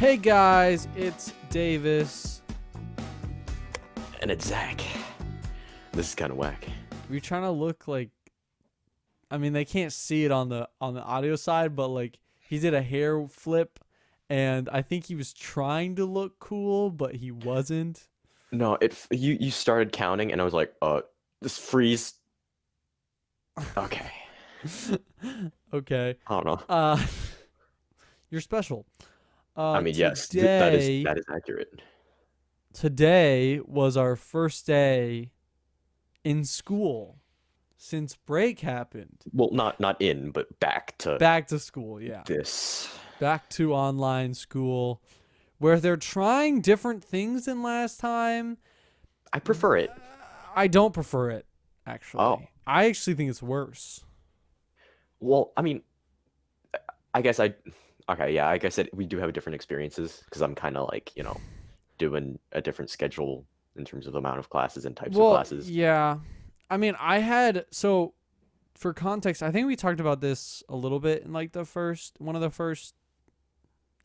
Hey guys, it's Davis. And it's Zach. This is kind of whack. We're trying to look like, I mean, they can't see it on the audio side, but like he did a hair flip, and I think he was trying to look cool, but he wasn't. No, you started counting and I was like, just freeze. Okay. Okay. I don't know. Uh, you're special. I mean, yes, Today that is accurate. today was our first day in school since break happened. Well, not in, but back to Back to school, yeah. this. Back to online school where they're trying different things than last time. I prefer it. I don't prefer it, actually. Oh, I actually think it's worse. well, I mean, I guess okay, yeah, I guess we do have different experiences because I'm kind of like, doing a different schedule in terms of amount of classes and types of Well, classes. yeah. I mean, so for context, I think we talked about this a little bit in like one of the first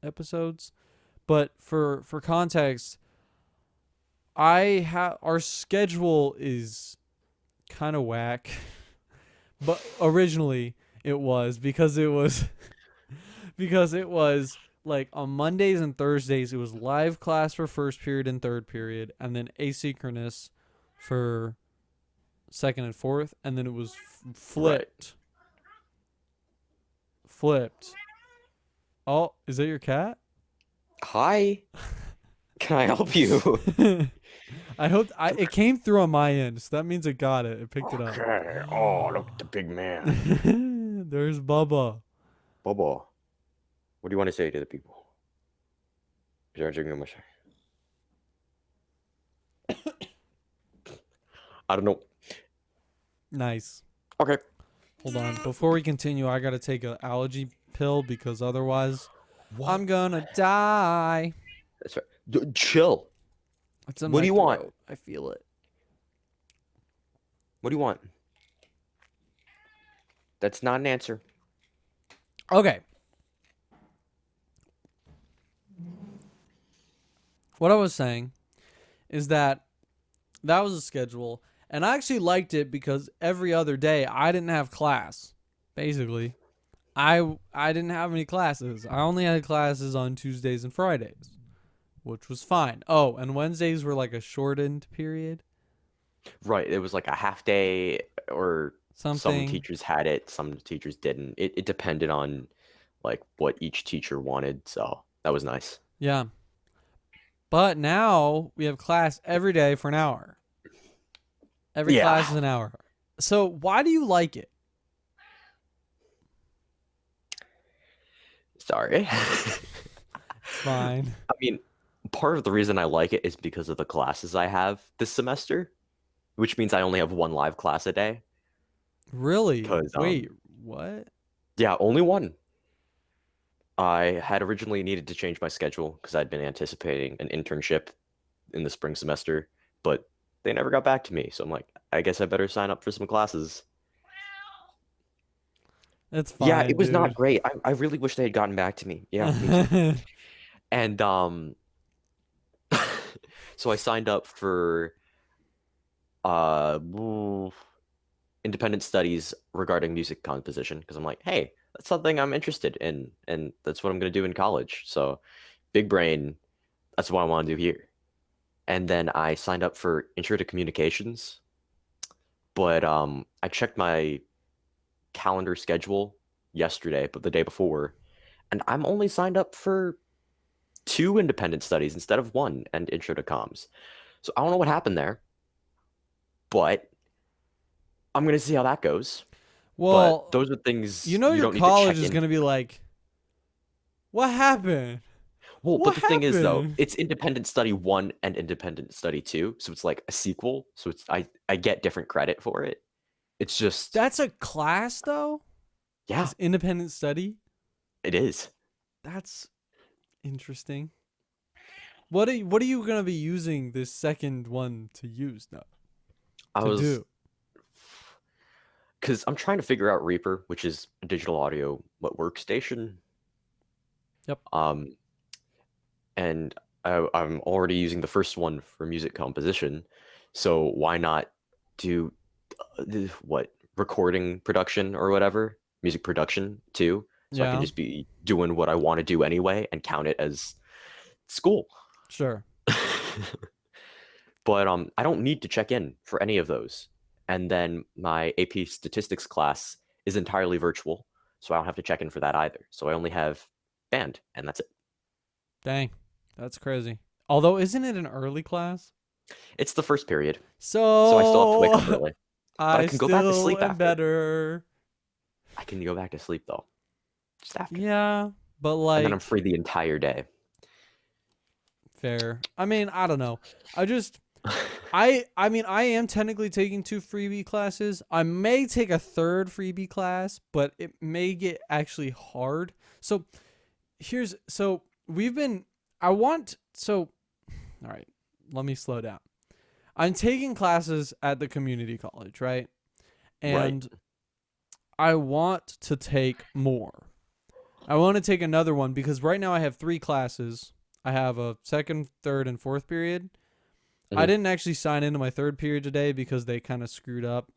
episodes. But for context, our schedule is kind of whack. But originally it was because it was like on Mondays and Thursdays it was live class for first period and third period, and then asynchronous for second and fourth, and then it was flipped. Flipped. Oh, is that your cat? Hi, can I help you? I hope it came through on my end, so that means it got it. It picked it up. Okay. Oh, look at the big man. There's Bubba. Bubba, what do you want to say to the people? I don't know. Nice. Okay. Hold on. Before we continue, I gotta take an allergy pill because otherwise What? I'm gonna die. That's right. Chill. It's in What my do you want? throat. I feel it. What do you want? That's not an answer. Okay. What I was saying is that was a schedule, and I actually liked it because every other day I didn't have class. Basically, I didn't have any classes. I only had classes on Tuesdays and Fridays, which was fine. Oh, and Wednesdays were like a shortened period. Right. It was like a half day, or some Something. teachers had it, some teachers didn't. It depended on like what each teacher wanted. So that was nice. Yeah. But now we have class every day for an hour. Every Yeah. class is an hour. So why do you like it? Sorry. Fine. I mean, part of the reason I like it is because of the classes I have this semester, which means I only have one live class a day. Really? Because Wait, what? yeah, only one. I had originally needed to change my schedule because I'd been anticipating an internship in the spring semester, but they never got back to me. So I'm like, I guess I better sign up for some classes. It's Yeah, fine, it was not dude. great. I really wish they had gotten back to me. Yeah, me too. And so I signed up for uh independent studies regarding music composition because I'm like, hey, that's something I'm interested in, and that's what I'm gonna do in college. So, big brain, that's what I want to do here. And then I signed up for Intro to Communications, but I checked my calendar schedule yesterday, but the day before, and I'm only signed up for two independent studies instead of one and Intro to Comms. So I don't know what happened there, but I'm gonna see how that goes. But Well, those are things you know you your don't need to college check is into. gonna be like, what happened? Well, but What the thing is though, happened? it's Independent Study 1 and Independent Study 2, so it's like a sequel, so it's I get different credit for it. It's just That's a class though? yeah, Is independent study? it is. That's interesting. What are you gonna be using this second one to use now? I To was do? because I'm trying to figure out Reaper, which is a digital audio workstation. Yep. Um and I'm already using the first one for music composition, so why not do what recording production or whatever, music production too, so I can Yeah, just be doing what I want to do anyway and count it as school. sure. But I don't need to check in for any of those. And then my AP statistics class is entirely virtual, so I don't have to check in for that either. So I only have band, and that's it. Dang, that's crazy. Although, isn't it an early class? It's the first period, so I still have to wake up So early. But I I can go back to still sleep am after. better. I can go back to sleep though, just after. Yeah, but And then I'm like, free the entire day. fair. I mean, I don't know. I just I mean, I am technically taking 2 freebie classes. I may take a third freebie class, but it may get actually hard. So, so we've been I want so all right, let me slow down. I'm taking classes at the community college, right? Right. And I want to take more. I want to take another one because right now I have 3 classes. I have a second, third, and fourth period. I Hmm. didn't actually sign into my third period today because they kind of screwed up.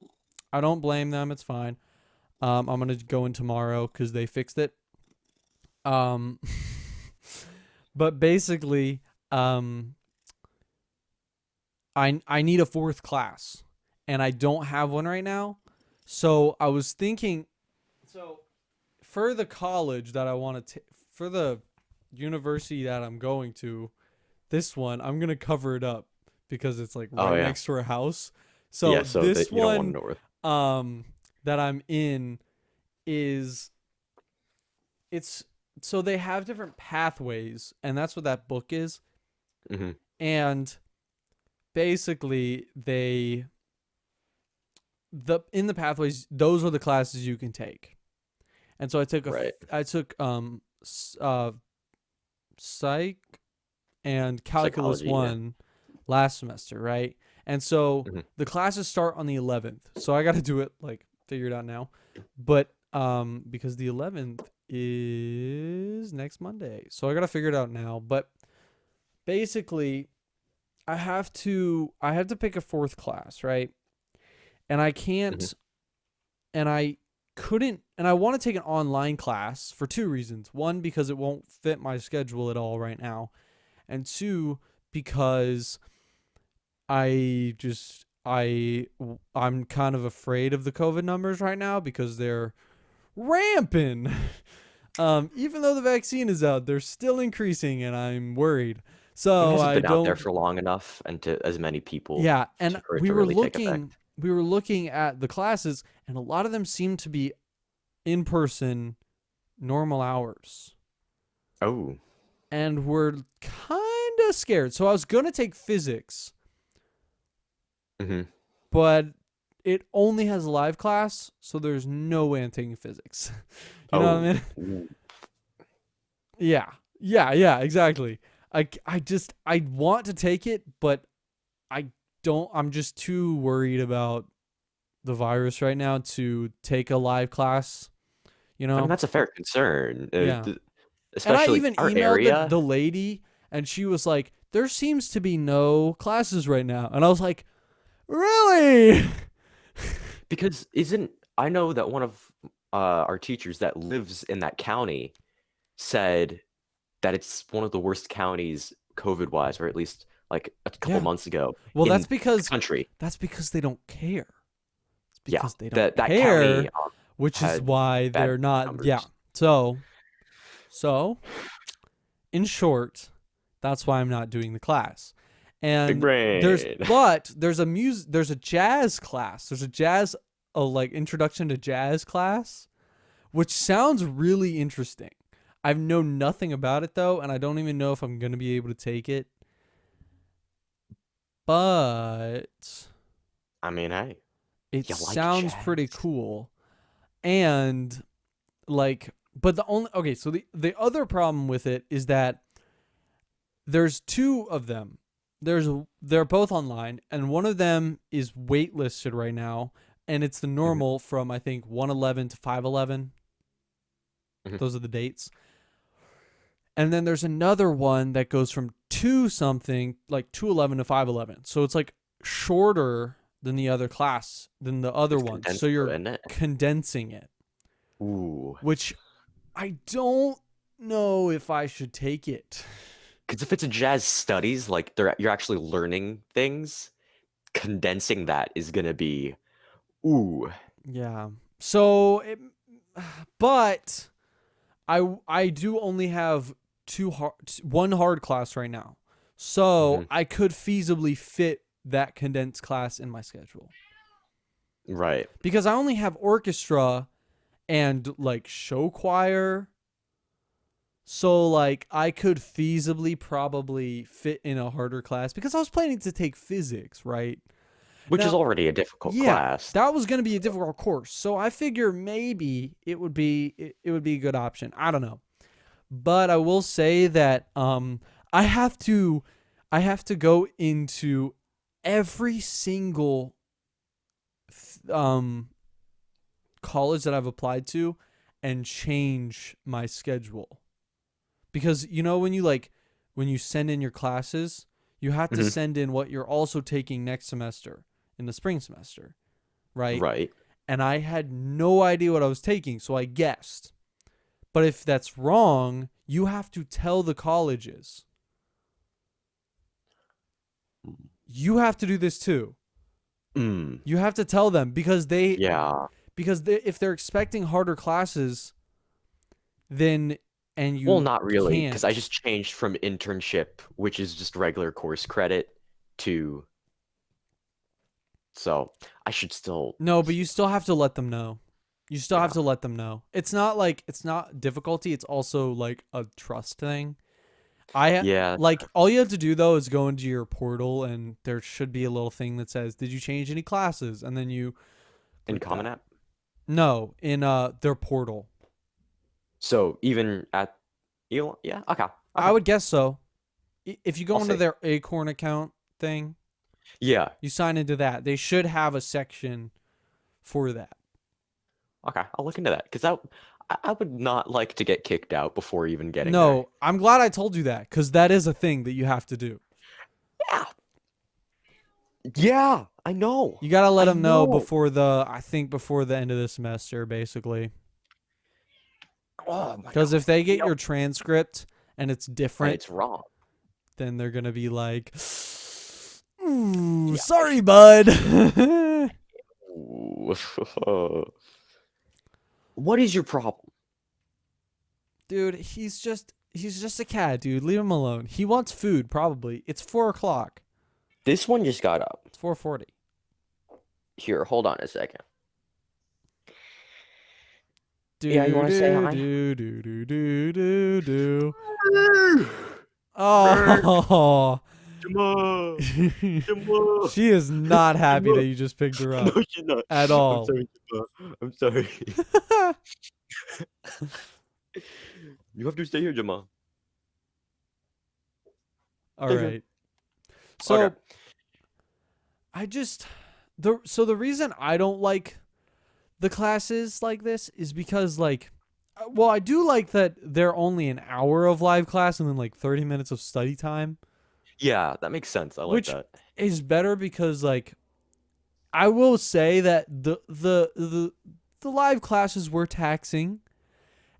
I don't blame them. It's fine. I'm gonna go in tomorrow because they fixed it. Um, but basically, um, I need a fourth class, and I don't have one right now. So I was thinking, so for the college that I want to, for the university that I'm going to, this one I'm gonna cover it up because it's like Oh right yeah. next to our house. Yeah. So So this that you don't want to one know where. um that I'm in is it's so they have different pathways, and that's what that book is. Hmm. And basically the in the pathways, those are the classes you can take. And so Right. I took psych and calculus Psychology. Yeah. 1 last semester, right? And so Hmm. the classes start on the 11th. So I got to do it like figure it out now. But because the 11th is next Monday. So I got to figure it out now, but basically I have to pick a fourth class, right? And I Hmm. can't and I couldn't and I want to take an online class for 2 reasons. One, because it won't fit my schedule at all right now, and two, because I just I'm kind of afraid of the COVID numbers right now because they're rampant. Even though the vaccine is out, they're still increasing, and I'm worried. It So hasn't I been out there don't. for long enough, and to as many people Yeah, and for it to really take effect. we were looking at the classes, and a lot of them seem to be in person, normal hours, Oh. and we're kind of scared. So I was gonna take physics, Hmm. but it only has a live class, so there's no way I'm taking physics. You know what I Oh. mean? Ooh. Yeah, exactly. I want to take it, but I don't. I'm just too worried about the virus right now to take a live class. You I mean, know? that's a fair concern, Yeah. And I especially even our emailed area, the lady, and she was like, "There seems to be no classes right now," and I was like, "Really?" because isn't I know that one of our teachers that lives in that county said that it's one of the worst counties COVID wise, or at least like a couple Yeah. months ago Well, in the country. that's because they don't care. It's Yeah, because they don't that county care, which is had why bad they're not. Yeah. numbers. So, so in short, that's why I'm not doing the class. Big And brain. there's a jazz class. There's a jazz like introduction to jazz class, which sounds really interesting. I've known nothing about it though, and I don't even know if I'm gonna be able to take it. But I mean, hey, it you like sounds jazz? pretty cool. And like, but the only okay, so the other problem with it is that there's 2 of them. They're both online, and one of them is waitlisted right now, and it's the Hmm. normal from I think 111 to 511. Hmm. Those are the dates. And then there's another one that goes from 2 something, like 211 to 511. So it's like shorter than the other class, than the other It's one. So condensed, though, you're isn't it? condensing it, Ooh. which I don't know if I should take it. Because if it's a jazz studies, like you're actually learning things, condensing that is gonna be ooh. Yeah. So, but I do only have one hard class right now, so Hmm. I could feasibly fit that condensed class in my schedule Right. because I only have orchestra and like show choir. So like I could feasibly probably fit in a harder class because I was planning to take physics, right? Which is Now, already a difficult yeah, class. that was going to be a difficult course. So I figure maybe it would be a good option. I don't know. But I will say that I have to go into every single um college that I've applied to and change my schedule. Because you know when you send in your classes, you have to Hmm. send in what you're also taking next semester in the spring semester, right? Right. And I had no idea what I was taking, so I guessed. But if that's wrong, you have to tell the colleges. You have to do this too. Mm. You have to tell them because Yeah. if they're expecting harder classes, then and Well, you not really, because I can't. just changed from internship, which is just regular course credit, to so I should still. No, but you still have to let them know. You still have Yeah. to let them know. It's not like it's not difficulty, it's also like a trust thing. Yeah. Like all you have to do though is go into your portal and there should be a little thing that says, "Did you change any classes?" and then you In click Common that. App. No, in their portal. So even at you, yeah. Okay. I Okay. would guess so. If you I'll go into see. their Acorn account thing, Yeah. you sign into that. They should have a section for that. Okay. I'll look into that because I would not like to get kicked out before even getting there. No, I'm glad I told you that because that is a thing that you have to do. Yeah. Yeah. I know. You gotta let I them know know. before before the end of the semester, basically. Oh my Because God. if they get Yep. your transcript and it's And different, it's wrong. then they're gonna be like, "Ooh, Yeah. sorry, bud." Ooh. What is your problem? Dude, he's just a cat, dude. Leave him alone. He wants food, probably. It's 4 o'clock. This one just got up. It's 4:40. Here, hold on a second. Yeah, you Do want to say do hi? do do do do do do. Oh, Jamal, Jamal, she is not happy that Jamal. you just picked her up No, she's not. at I'm all. sorry, Jamal. I'm sorry. You have to stay here, Jamal. All Stay here. right. Okay. So I just the reason I don't like the classes like this is because like well, I do like that they're only an hour of live class and then like 30 minutes of study time, Yeah, that makes sense. I like which that. is better because like I will say that the live classes were taxing.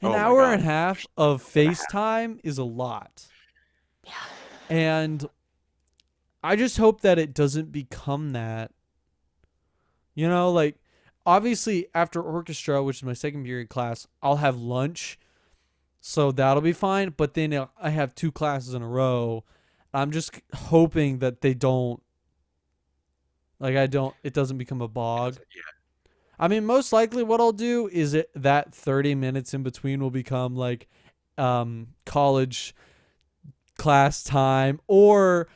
An Oh my hour and God. a half of FaceTime is a lot. Yeah. And I just hope that it doesn't become that. You know, like obviously after orchestra, which is my second period class, I'll have lunch. So that'll be fine, but then I have 2 classes in a row. I'm just hoping that they don't it doesn't become a bog. I mean, most likely what I'll do is that 30 minutes in between will become like college class time or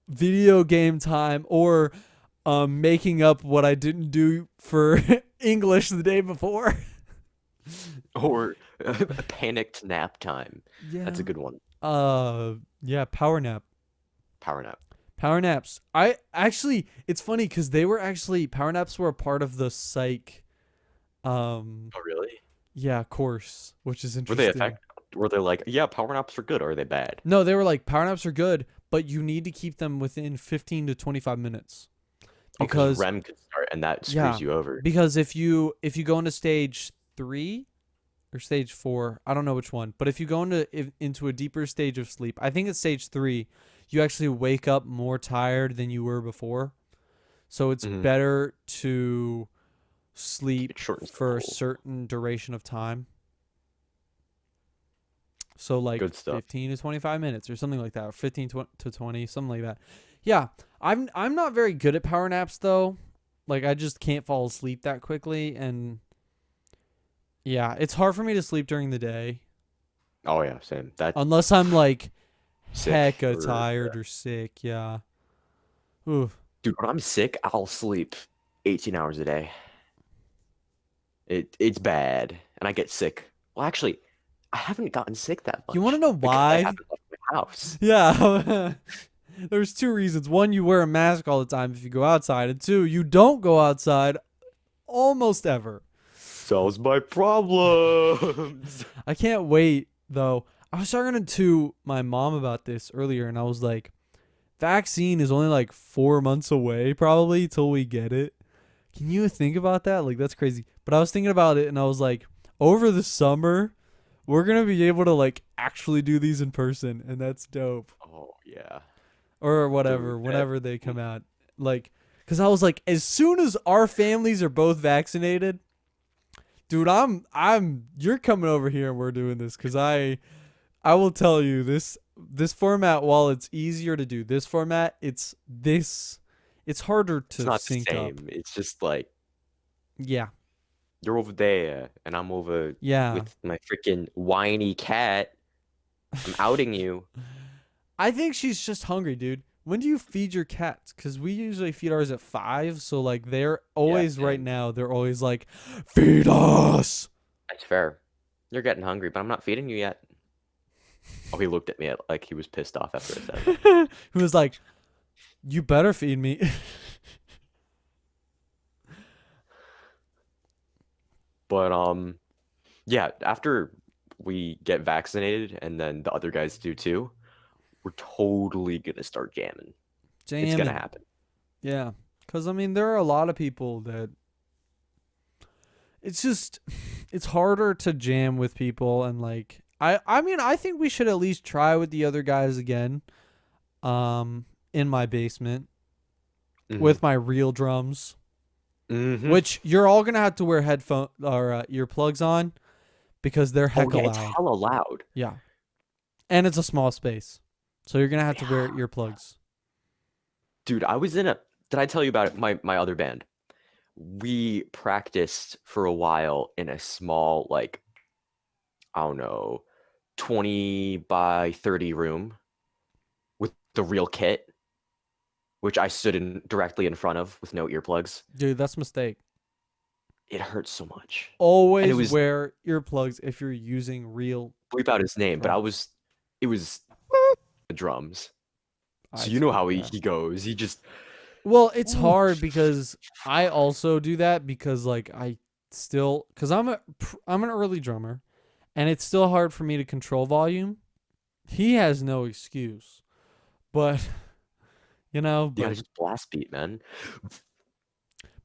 video game time or making up what I didn't do for English the day before. Or panicked nap time. That's a Yeah. good one. Yeah, power nap. Power nap. Power naps. I actually it's funny cuz they were actually power naps were a part of the psych Oh, really? yeah, course, which is Were they interesting. effective? were they like, yeah, power naps are good, or are they bad? No, they were like power naps are good, but you need to keep them within 15 to 25 minutes Oh, because because REM could start and that yeah, screws you over. because if you go into stage 3 or stage 4, I don't know which one, but if you go into a deeper stage of sleep, I think it's stage 3, you actually wake up more tired than you were before. So it's Hmm. better to Keep it sleep short and for a simple. certain duration of time. So like Good stuff. 15 to 25 minutes or something like that, or 15 to 20, something like that. Yeah, I'm not very good at power naps though. Like I just can't fall asleep that quickly, and yeah, it's hard for me to sleep during the day Oh yeah, same. That's unless I'm like sick. hecka Or tired or sick. Yeah. Ooh. dude, when I'm sick, I'll sleep 18 hours a day. It's bad, and I get sick. Well, actually, I haven't gotten sick that You want to much know because I why? haven't left my house. Yeah. There's two reasons. One, you wear a mask all the time if you go outside, and two, you don't go outside almost ever. Solves my problems. I can't wait though. I was talking to my mom about this earlier, and I was like, vaccine is only like 4 months away, probably till we get it. Can you think about that? Like that's crazy. But I was thinking about it, and I was like, over the summer, we're gonna be able to like actually do these in person, and that's dope. Oh yeah, Or dude. whatever, whenever they come out. Like, because I was like, as soon as our families are both vaccinated, dude, you're coming over here and we're doing this because I will tell you this format. While it's easier to do this format, it's harder It's to not the sync up. same. It's just like Yeah, you're over there and I'm over yeah. with my freaking whiny cat. I'm outing you. I think she's just hungry, dude. When do you feed your cats? Because we usually feed ours at 5. So like they're Yeah, always right and now. They're always like, feed us. that's fair. You're getting hungry, but I'm not feeding you yet. Oh, he looked at me like he was pissed off after I said it. Who was like, you better feed me. But yeah, after we get vaccinated and then the other guys do too, we're totally gonna start jamming. It's gonna Jamming. happen. Yeah. Because, I mean, there are a lot of people that it's just, it's harder to jam with people. And, like, I mean, I think we should at least try with the other guys again in my basement Hmm. with my real drums, Hmm. which you're all going to have to wear headphone or earplugs on because they're Oh hecka yeah, it's loud. hella loud. Yeah. And it's a small space. So you're going to have to wear Yeah. earplugs. Dude, I was in a. Did I tell you about it? My other band. We practiced for a while in a small, like, I don't know, 20 by 30 room with the real kit, which I stood in directly in front of with no earplugs. Dude, that's a mistake. It hurt so much. And it Always was wear earplugs if you're using real bleep out his name, but drums. it was the drums. I So you know see. how Yeah. he goes. He just, Well, it's ooh. hard because I also do that because like I still cuz I'm an early drummer and it's still hard for me to control volume. He has no excuse. But you know, Yeah, but just blast beat, man.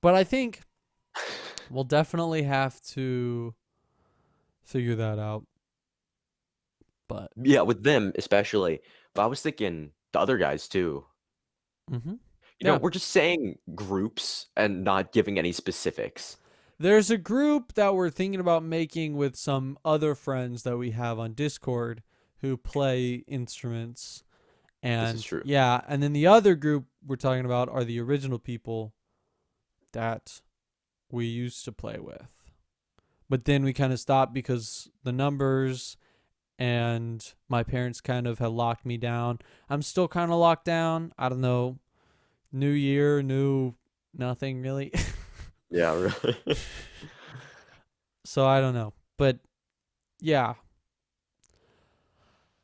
but I think we'll definitely have to figure that out. But Yeah, with them especially. But I was thinking the other guys too. mhm. You know, Yeah. we're just saying groups and not giving any specifics. There's a group that we're thinking about making with some other friends that we have on Discord who play instruments. This is And true. yeah, and then the other group we're talking about are the original people that we used to play with. But then we kind of stopped because the numbers and my parents kind of had locked me down. I'm still kind of locked down. I don't know. New year, new nothing really. Yeah, really. So I don't know. But yeah,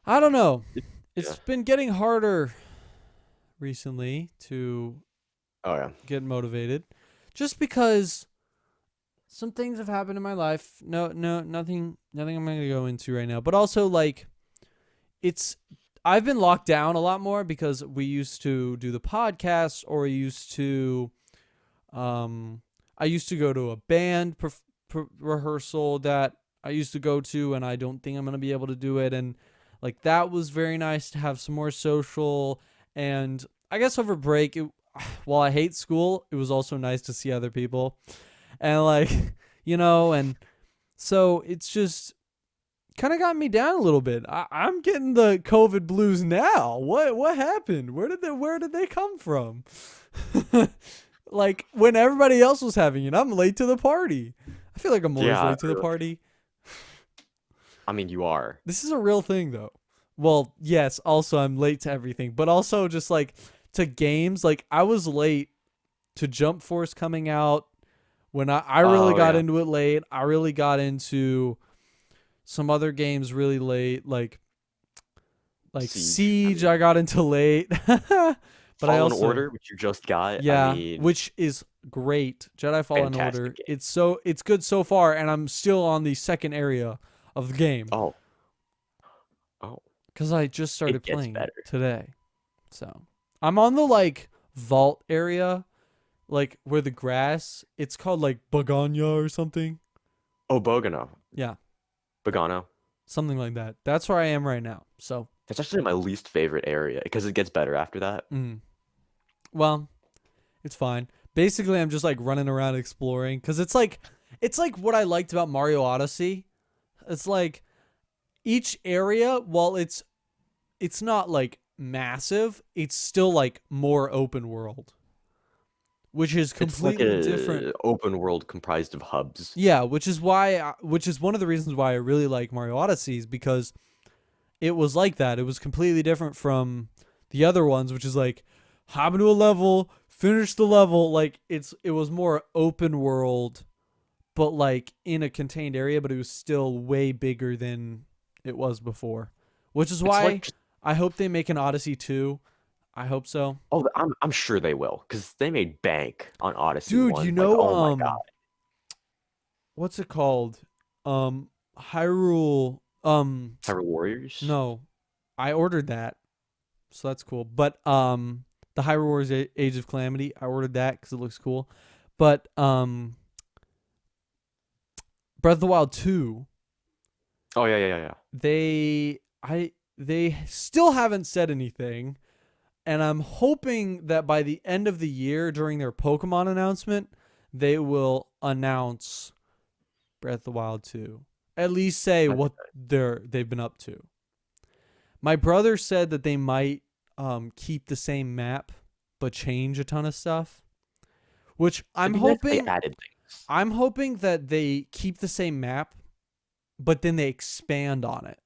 I don't know. Yeah. It's been getting harder recently to Oh yeah. get motivated just because some things have happened in my life. Nothing I'm gonna go into right now. But also like it's I've been locked down a lot more because we used to do the podcast, or we used to I used to go to a band rehearsal that I used to go to, and I don't think I'm gonna be able to do it. And like that was very nice to have some more social. And I guess over break, while I hate school, it was also nice to see other people, and like and so it's just kind of got me down a little bit. I'm getting the COVID blues now. What happened? Where did they come from? Like when everybody else was having it, I'm late to the party. I feel like I'm always Yeah, late to the party. I mean, you are. This is a real thing though. Well, yes, also I'm late to everything, but also just like to games. Like I was late to Jump Force coming out when I really Oh got yeah, into it late. I really got into some other games really late, like Siege. I Siege. mean, I got into late, but I Fallen also Order, which you just got. I yeah, mean, which is great. Jedi Fallen fantastic Order. game. It's good so far, and I'm still on the second area of the game Oh, oh, because I just started it gets playing it better. today. So I'm on the like vault area, like where the grass. It's called like Baganya or something. Oh, Bogano, Yeah, Bogano. something like that. That's where I am right now. So, That's actually my least favorite area because it gets better after that. mm, well, it's fine. Basically, I'm just like running around exploring because it's like what I liked about Mario Odyssey. It's like each area, while it's not like massive, it's still like more open world, which is It's like completely different. a open world comprised of hubs. Yeah, which is one of the reasons why I really like Mario Odyssey is because it was like that. It was completely different from the other ones, which is like hop into a level, finish the level. Like it was more open world, but like in a contained area, but it was still way bigger than it was before. Which is It's why like, I hope they make an Odyssey 2. I hope so. oh, I'm sure they will because they made bank on Odyssey Dude, 1. Like, oh my God, what's it called? Hyrule Hyrule Warriors. no. I ordered that. So that's cool. But the Hyrule Warriors Age of Calamity, I ordered that cuz it looks cool. But Breath of the Wild 2, Oh yeah. they still haven't said anything, and I'm hoping that by the end of the year during their Pokemon announcement, they will announce Breath of the Wild 2. At least say That'd be what they've been up to. My brother said that they might keep the same map but change a ton of stuff, which It'd be nice if they added things. I'm hoping that they keep the same map but then they expand on it.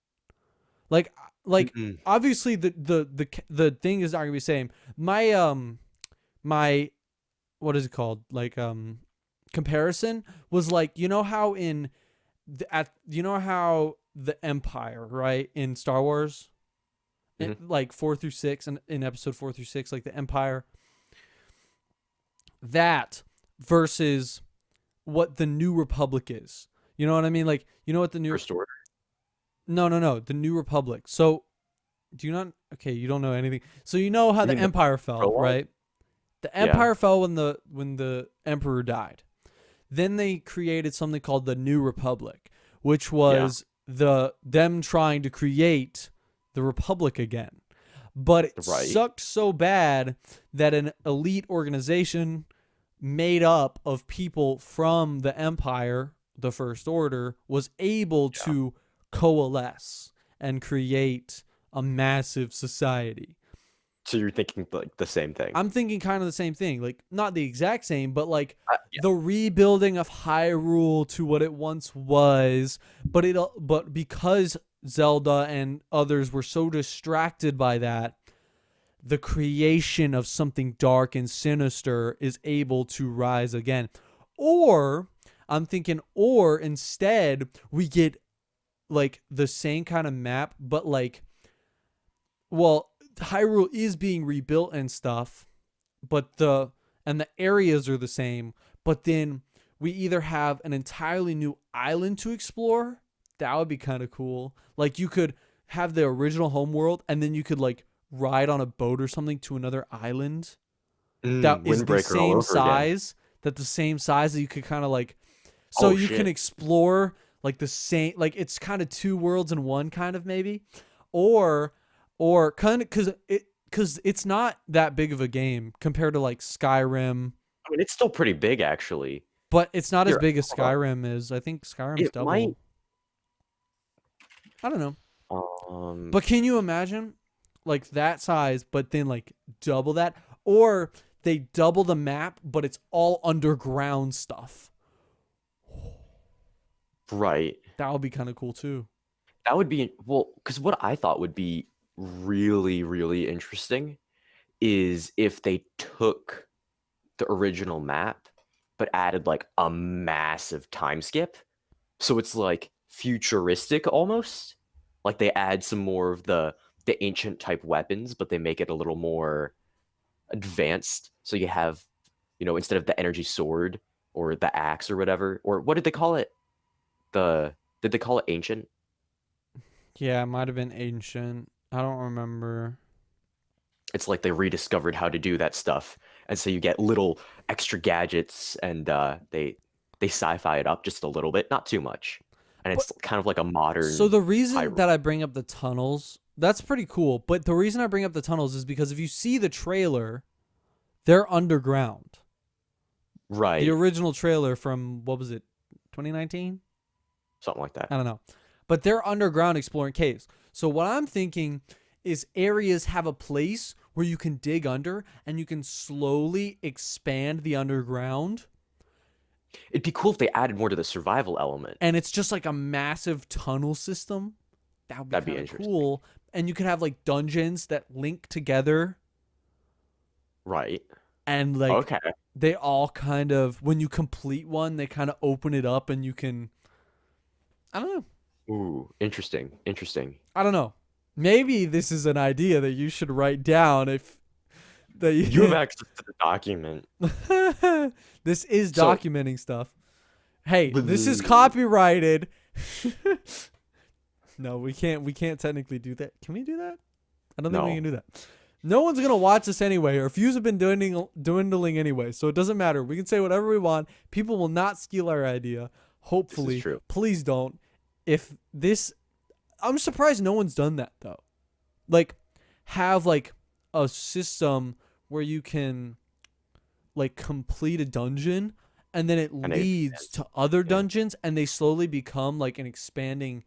Like like Mm-mm. obviously the thing is not going to be the same. My what is it called? Like comparison was like how in how the Empire, right, in Star Wars, Mhm. like 4 through 6 and in episode 4 through 6, like the Empire, that versus what the New Republic is. You know what I mean? Like what the new First Order. no, the New Republic. So do you not okay, you don't know anything. So you know how You the mean the Empire fell, prologue? right? The Yeah. Empire fell when the Emperor died. Then they created something called the New Republic, which Yeah. was them trying to create the Republic again. But it Right. sucked so bad that an elite organization made up of people from the Empire, the First Order, was able Yeah. to coalesce and create a massive society. So you're thinking like the same thing. I'm thinking kind of the same thing. Like, not the exact same, but like Yeah. the rebuilding of Hyrule to what it once was. But because Zelda and others were so distracted by that, the creation of something dark and sinister is able to rise again. Or I'm thinking, or instead we get like the same kind of map, but like, well, Hyrule is being rebuilt and stuff, but the areas are the same, but then we either have an entirely new island to explore. That would be kind of cool. Like you could have the original homeworld and then you could like ride on a boat or something to another island that is the Windbreaker all same over again. size, that you could kind of like, so Oh you can shit. explore like the same, like it's kind of two worlds in one kind of maybe, or kind of because it's not that big of a game compared to like Skyrim, I mean, it's still pretty big actually. but it's not as Here, big as hold on. Skyrim is. I think Skyrim's It might. double. I don't know. Um. But can you imagine like that size, but then like double that? Or they double the map, but it's all underground stuff. Right. That would be kind of cool too. That would be well, because what I thought would be really, really interesting is if they took the original map but added like a massive time skip. So it's like futuristic almost. Like they add some more of the ancient type weapons, but they make it a little more advanced. So you have, instead of the energy sword or the axe or whatever, or what did they call it? Did they call it ancient? Yeah, it might have been ancient. I don't remember. It's like they rediscovered how to do that stuff, and so you get little extra gadgets, and they sci-fi it up just a little bit, not too much, and But it's kind of like a so modern the reason Hyrule. that I bring up the tunnels, that's pretty cool. But the reason I bring up the tunnels is because if you see the trailer, they're underground. The Right, original trailer from what was it, 2019? something like that. I don't know. But they're underground exploring caves. So what I'm thinking is areas have a place where you can dig under and you can slowly expand the underground. It'd be cool if they added more to the survival element. And it's just like a massive tunnel system. That would be That'd be kind of interesting. cool. And you could have like dungeons that link together Right. and like Okay. they all kind of, when you complete one, they kind of open it up and you can, I don't know. Ooh, interesting. Interesting. I don't know. Maybe this is an idea that you should write down if that You have you, access to the document. this is So, documenting stuff. Hey, this is bleh. copyrighted. No, we can't. We can't technically do that. Can we do that? I don't think we No, can do that. No one's gonna watch this anyway. Our views have been dwindling anyway, so it doesn't matter. We can say whatever we want. People will not steal our idea. this is Hopefully, true. please don't. If this, I'm surprised no one's done that though. Like, have like a system where you can like complete a dungeon and then it And it leads expands. to other Yeah. dungeons and they slowly become like an expanding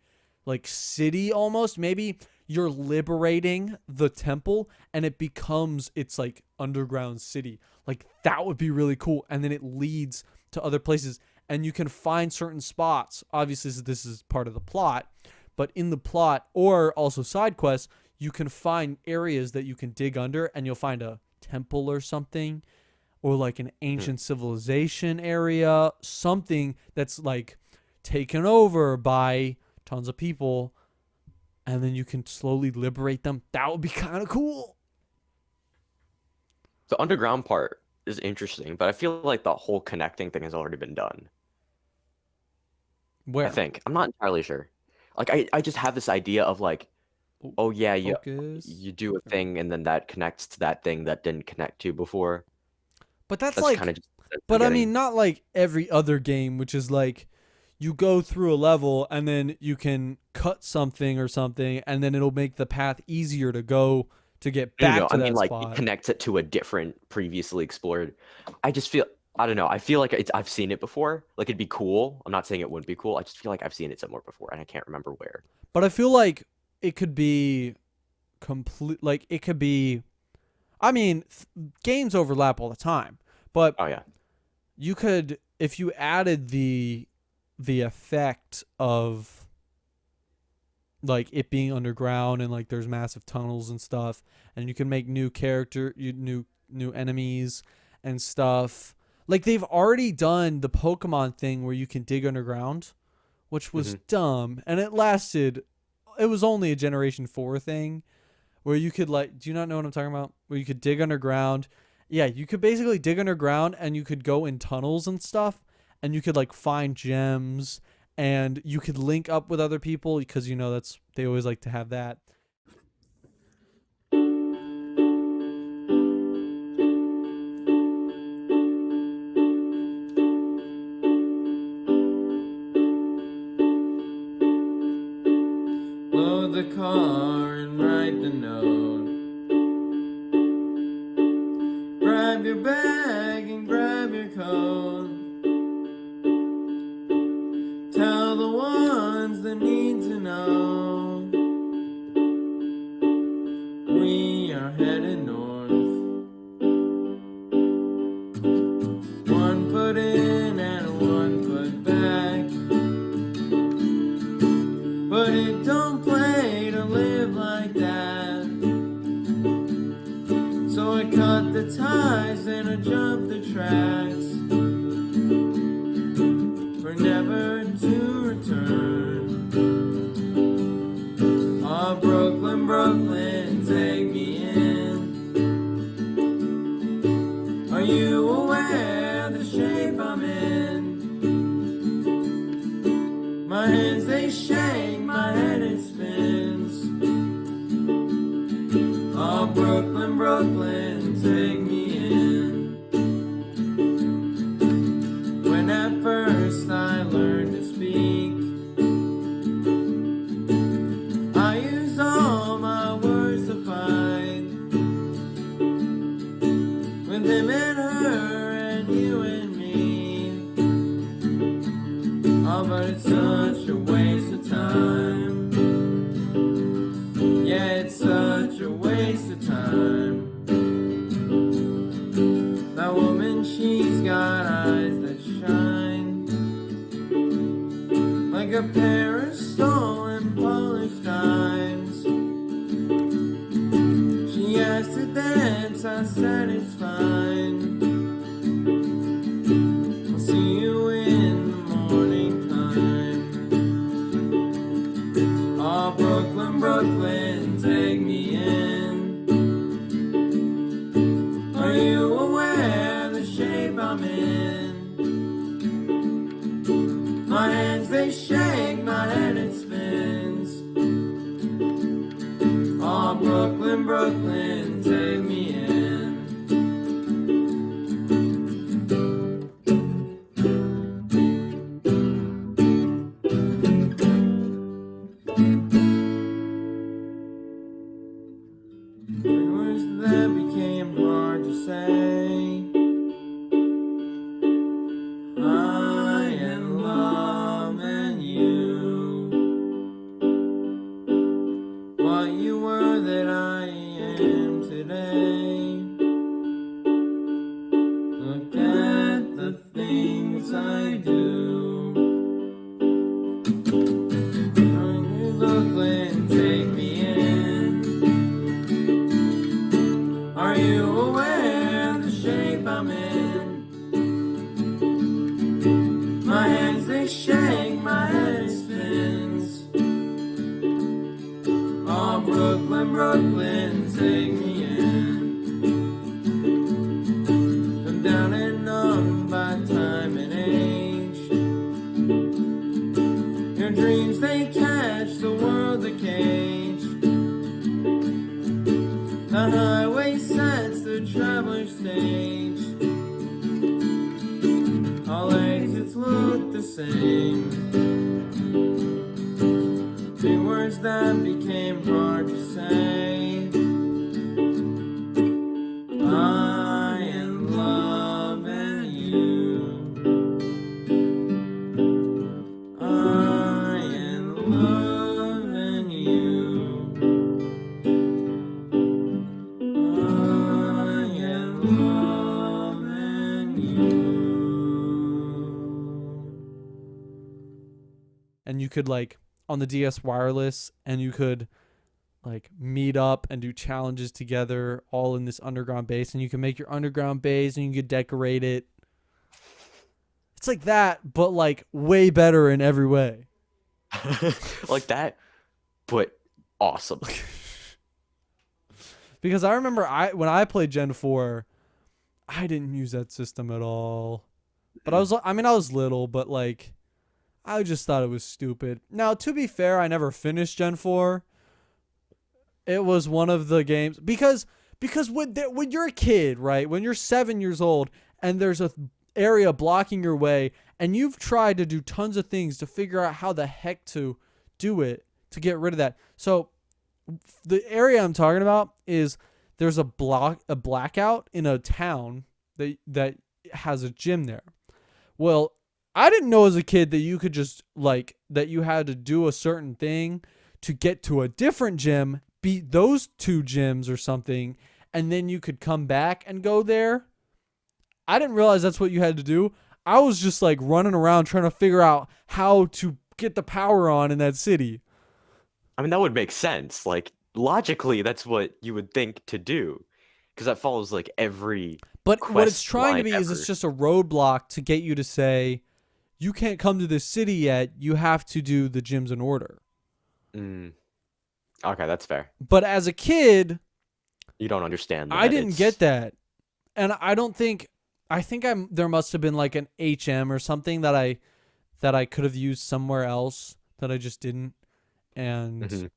like city almost. Maybe you're liberating the temple and it becomes its like underground city. Like that would be really cool. And then it leads to other places and you can find certain spots. Obviously, this is part of the plot, but in the plot or also side quests, you can find areas that you can dig under and you'll find a temple or something or like an Hmm. ancient civilization area, something that's like taken over by tons of people, and then you can slowly liberate them. That would be kind of cool. The underground part is interesting, but I feel like the whole connecting thing has already been done. I Where? think. I'm not entirely sure. Like I just have this idea of like, Ooh, oh yeah, focus. you do a thing and then that connects to that thing that didn't connect to before. But that's That's kind like, of just the sense I'm but I mean, getting. not like every other game, which is like you go through a level and then you can cut something or something, and then it'll make the path easier to go to get No, no, back no. to I mean that like it spot. connects it to a different previously explored. I just feel I don't know. I feel like I've seen it before. Like it'd be cool. I'm not saying it wouldn't be cool. I just feel like I've seen it somewhere before and I can't remember where. But I feel like it could be complete. Like it could be. I mean, games overlap all the time, but Oh yeah. you could, if you added the effect of like it being underground and like there's massive tunnels and stuff, and you can make new enemies and stuff. Like they've already done the Pokemon thing where you can dig underground, which was Hmm. dumb, and it lasted. It was only a Generation 4 thing where you could like, do you not know what I'm talking about? Where you could dig underground. Yeah, you could basically dig underground and you could go in tunnels and stuff, and you could like find gems, and you could link up with other people because that's they always like to have that. Load the car and write the note. Grab your bag and grab your coat. Tell the ones that need to know. We are headed north. One foot in and one foot back. But it don't play to live like that. So I cut the ties and I jumped the tracks, for never to return. Oh, Brooklyn, Brooklyn, take me in. Are you aware of the shape I'm in? My hands they shake, my head it spins. Oh, Brooklyn, Brooklyn, take me in. When at first I learned to speak, I used all my words to fight. With him and her and you and me. Oh, but it's such a waste of time. Yeah, it's such a waste of time. That woman, she's got eyes that shine like a pair of stolen polished dimes. She asked to dance, I said it's fine. I'll see you in the morning time. Oh, Brooklyn, Brooklyn, take me in. Are you aware of the shape I'm in? My hands they shake, my head it spins. Oh, Brooklyn, Brooklyn, take me in. Words that became hard to say. I am loving you. What you were that I am today. Look at the things I do. On you, Brooklyn, take me in. Are you aware of the shape I'm in? My hands they shake, my head spins. Oh, Brooklyn, Brooklyn, take me in. I'm down and numb by time and age. Your dreams they catch the world a cage. The highway sets the traveler's stage. All exits look the same. Two words that became hard to say. I am loving you. I am loving you. I am loving you. And you could like on the DS wireless, and you could like meet up and do challenges together all in this underground base, and you can make your underground base and you could decorate it. It's like that, but like way better in every way. Like that, but awesome. Because I remember when I played Gen 4, I didn't use that system at all. But I was little, but like, I just thought it was stupid. Now, to be fair, I never finished Gen 4. It was one of the games because when you're a kid, right? When you're 7 years old and there's a area blocking your way and you've tried to do tons of things to figure out how the heck to do it to get rid of that. So the area I'm talking about is there's a blackout in a town that has a gym there. Well, I didn't know as a kid that you could just like that you had to do a certain thing to get to a different gym, beat those two gyms or something, and then you could come back and go there. I didn't realize that's what you had to do. I was just like running around trying to figure out how to get the power on in that city. I mean, that would make sense. Like, logically, that's what you would think to do. Because that follows, like, every But what it's quest trying to line be is ever. it's just a roadblock to get you to say, you can't come to this city yet. You have to do the gyms in order. Mm. Okay, that's fair. But as a kid, You don't understand that. I didn't get that. And I don't think there must have been like an HM or something that I could have used somewhere else that I just didn't. And Mhm.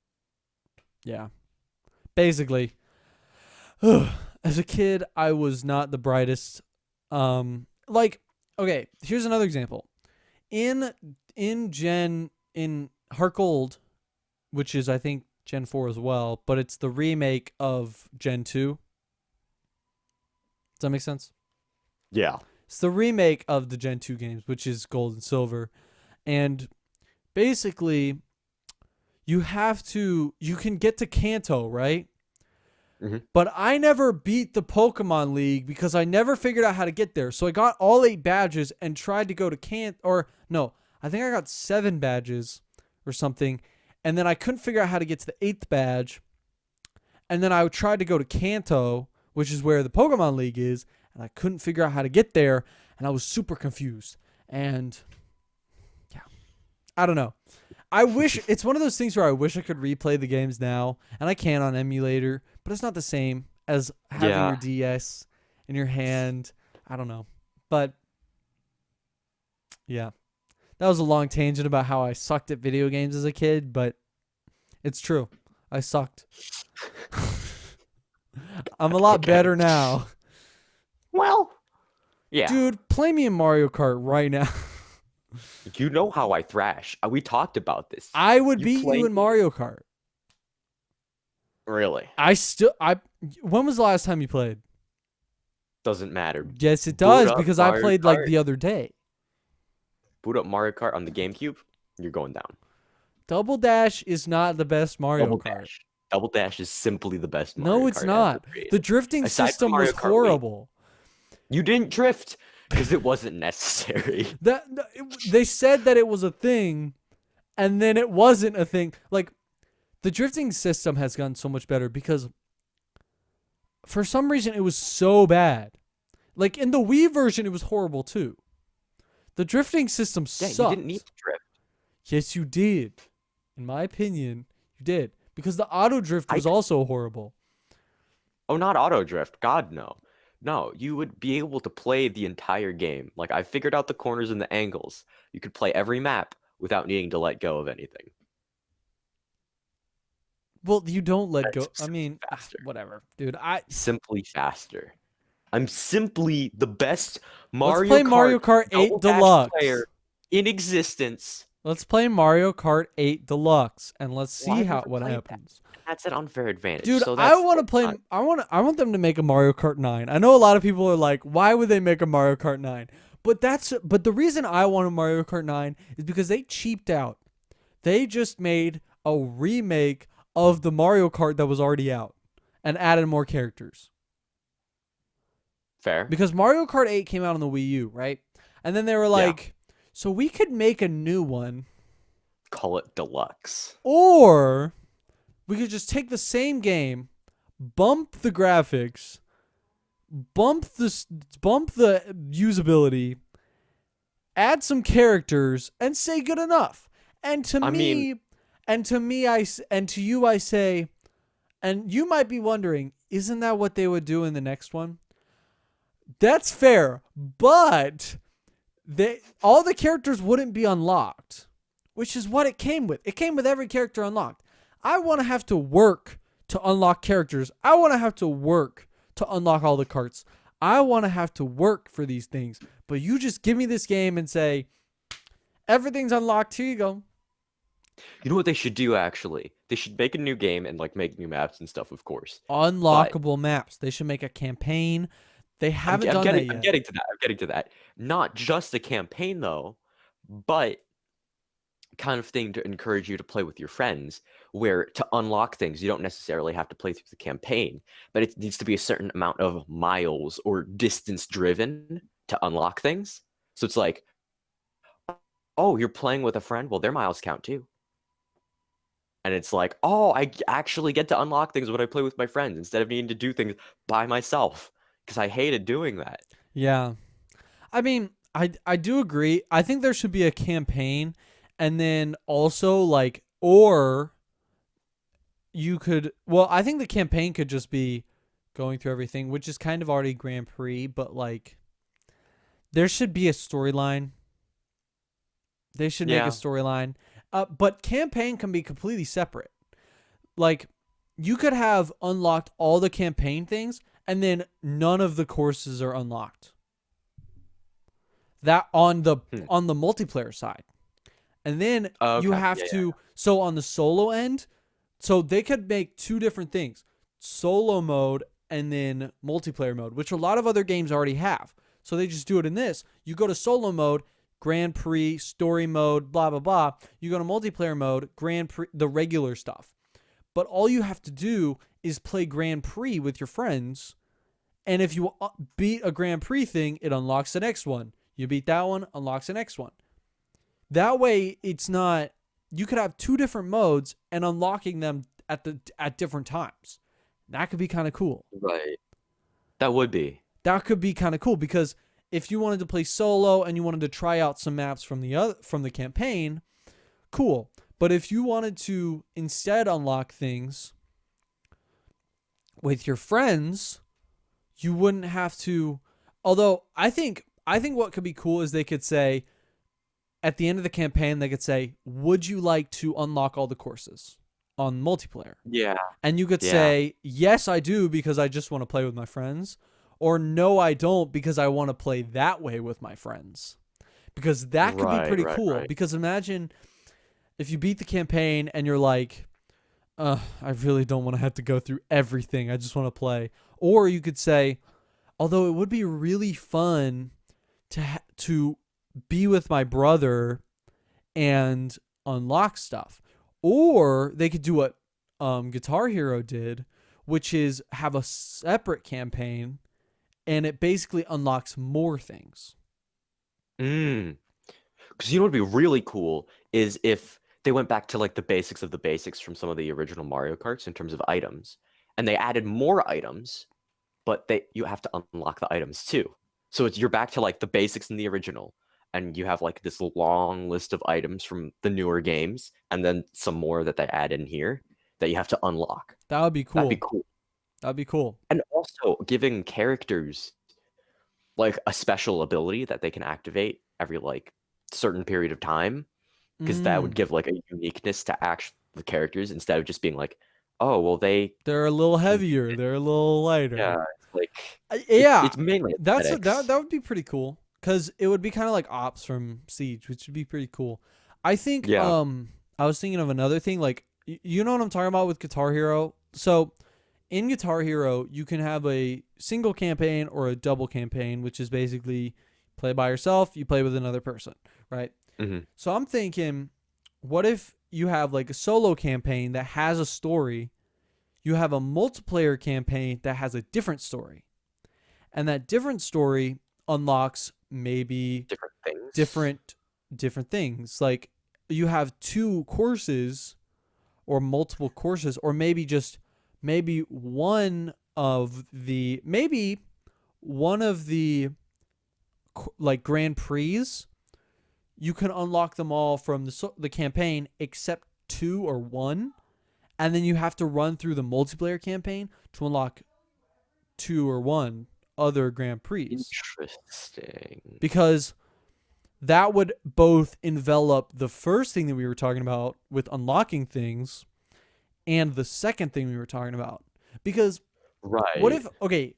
yeah. Basically, as a kid, I was not the brightest. Like, okay, here's another example. In Heart Gold, which is I think Gen 4 as well, but it's the remake of Gen 2. Does that make sense? Yeah. It's the remake of the Gen 2 games, which is Gold and Silver. And basically, you can get to Kanto, right? Mhm. But I never beat the Pokemon League because I never figured out how to get there. So I got all 8 badges and tried to go to I think I got 7 badges or something. And then I couldn't figure out how to get to the 8th badge. And then I tried to go to Kanto, which is where the Pokemon League is, and I couldn't figure out how to get there, and I was super confused. And yeah, I don't know. I wish it's one of those things where I wish I could replay the games now, and I can on emulator, but it's not the same as having Yeah. your DS in your hand. I don't know. But yeah. That was a long tangent about how I sucked at video games as a kid, but it's true. I sucked. I'm a lot Okay. better now. Well, yeah. Dude, play me in Mario Kart right now. You know how I thrash. We talked about this. I would You beat play you in Mario Kart. Really? When was the last time you played? Doesn't matter. Yes, it Boot does up because I Mario played like Kart. the other day. Boot up Mario Kart on the GameCube. You're going down. Double Dash is not the best Mario Double Kart. Dash. Double Dash is simply the best Mario No, it's Kart not. ever created. The drifting Aside from system Mario was Kart Wii. horrible. You didn't drift because it wasn't necessary. They said that it was a thing, and then it wasn't a thing. Like, the drifting system has gotten so much better because for some reason it was so bad. Like, in the Wii version, it was horrible too. The drifting system Yeah, sucked. you didn't need to drift. Yes, you did. In my opinion, you did. Because the auto drift was also horrible. Oh, not auto drift. God, no. No, you would be able to play the entire game. Like, I figured out the corners and the angles. You could play every map without needing to let go of anything. Well, you don't let go. That's I mean, faster. whatever, dude. Simply faster. I'm simply the best Mario Let's play Mario Kart 8 Double Dash Deluxe. player in existence. Let's play Mario Kart 8 Deluxe and let's see Well, I've never what played happens. That's an unfair advantage. Dude, so I that's want to play. fine. I want them to make a Mario Kart 9. I know a lot of people are like, why would they make a Mario Kart 9? But the reason I want a Mario Kart 9 is because they cheaped out. They just made a remake of the Mario Kart that was already out and added more characters. Fair. Because Mario Kart 8 came out on the Wii U, right? And then they were like, so we could make a new one. Call it Deluxe. Or we could just take the same game, bump the graphics, bump the usability, add some characters, and say good enough. And to you I say, and you might be wondering, isn't that what they would do in the next one? That's fair, but all the characters wouldn't be unlocked, which is what it came with. It came with every character unlocked. I want to have to work to unlock characters. I want to have to work to unlock all the carts. I want to have to work for these things. But you just give me this game and say, everything's unlocked. Here you go. You know what they should do, actually? They should make a new game and, like, make new maps and stuff, of course. Unlockable maps. They should make a campaign. They haven't done that yet. I'm getting to that. I'm getting to that. Not just a campaign, though, but kind of thing to encourage you to play with your friends, where to unlock things, you don't necessarily have to play through the campaign, but it needs to be a certain amount of miles or distance driven to unlock things. So it's like, oh, you're playing with a friend? Well, their miles count too. And it's like, oh, I actually get to unlock things when I play with my friends instead of needing to do things by myself, because I hated doing that. Yeah. I mean, I do agree. I think there should be a campaign, and then also like, or you could, well, I think the campaign could just be going through everything, which is kind of already Grand Prix, but like there should be a storyline. They should make a Yeah. storyline. But campaign can be completely separate. Like you could have unlocked all the campaign things, and then none of the courses are unlocked. That on the multiplayer side. And then you Okay, have yeah, to so on the solo end, so they could make two different things. Solo mode and then multiplayer mode, which a lot of other games already have. So they just do it in this. You go to solo mode, Grand Prix, story mode, blah blah blah. You go to multiplayer mode, Grand Prix, the regular stuff. But all you have to do is play Grand Prix with your friends, and if you beat a Grand Prix thing, it unlocks the next one. You beat that one, unlocks the next one. That way, it's not. You could have two different modes and unlocking them at different times. That could be kind of cool. right. That would be. That could be kind of cool because if you wanted to play solo and you wanted to try out some maps from the campaign, cool. But if you wanted to instead unlock things with your friends, you wouldn't have to. Although I think what could be cool is they could say at the end of the campaign, they could say, "Would you like to unlock all the courses on multiplayer?" Yeah. And you could Yeah. say, "Yes, I do because I just want to play with my friends." Or no, I don't because I want to play that way with my friends. Because that could be Right, pretty right, cool. right. Because imagine if you beat the campaign and you're like, I really don't want to have to go through everything. I just want to play. Or you could say, although it would be really fun to be with my brother and unlock stuff. Or they could do what Guitar Hero did, which is have a separate campaign, and it basically unlocks more things. Because you know what would be really cool is if they went back to like the basics of the basics from some of the original Mario Karts in terms of items, and they added more items, but you have to unlock the items too. So you're back to like the basics in the original, and you have like this long list of items from the newer games, and then some more that they add in here that you have to unlock. That would be cool. That'd be cool. That'd be cool. And also giving characters like a special ability that they can activate every like certain period of time, because that would give like a uniqueness to actual the characters instead of just being like, oh well, They're a little heavier. They're a little lighter. yeah, like it's mainly that aesthetics. would be pretty cool because it would be kind of like Ops from Siege, which would be pretty cool. I think Yeah. I was thinking of another thing, like you know what I'm talking about with Guitar Hero. So in Guitar Hero, you can have a single campaign or a double campaign, which is basically play by yourself, you play with another person, right? hmm So I'm thinking, what if you have like a solo campaign that has a story, you have a multiplayer campaign that has a different story, and that different story unlocks maybe Different things. different things. Like you have two courses or multiple courses, or maybe one of the like Grand Prix, you can unlock them all from the campaign except two or one, and then you have to run through the multiplayer campaign to unlock two or one other Grand Prix. Interesting. Because that would both envelop the first thing that we were talking about with unlocking things and the second thing we were talking about. Because what Right. if, okay,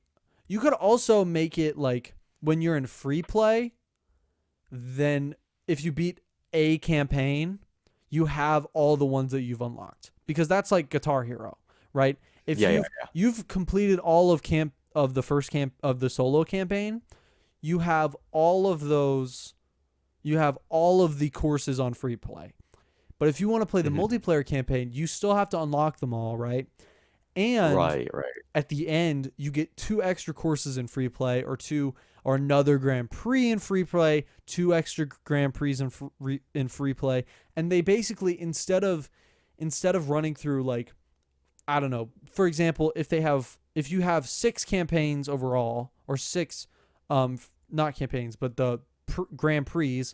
you could also make it like when you're in free play, then if you beat a campaign, you have all the ones that you've unlocked. Because that's like Guitar Hero, right? If Yeah, yeah, you've completed all of the first camp of the solo campaign, you have all of those, you have all of the courses on free play. But if you want to play the Mhm. multiplayer campaign, you still have to unlock them all, right? And Right, right. at the end, you get 2 extra courses in free play, or another Grand Prix in free play, 2 extra Grand Prix in free play, and they basically instead of running through like, I don't know, for example, if you have 6 campaigns overall, or 6 not campaigns, but the Grand Prix,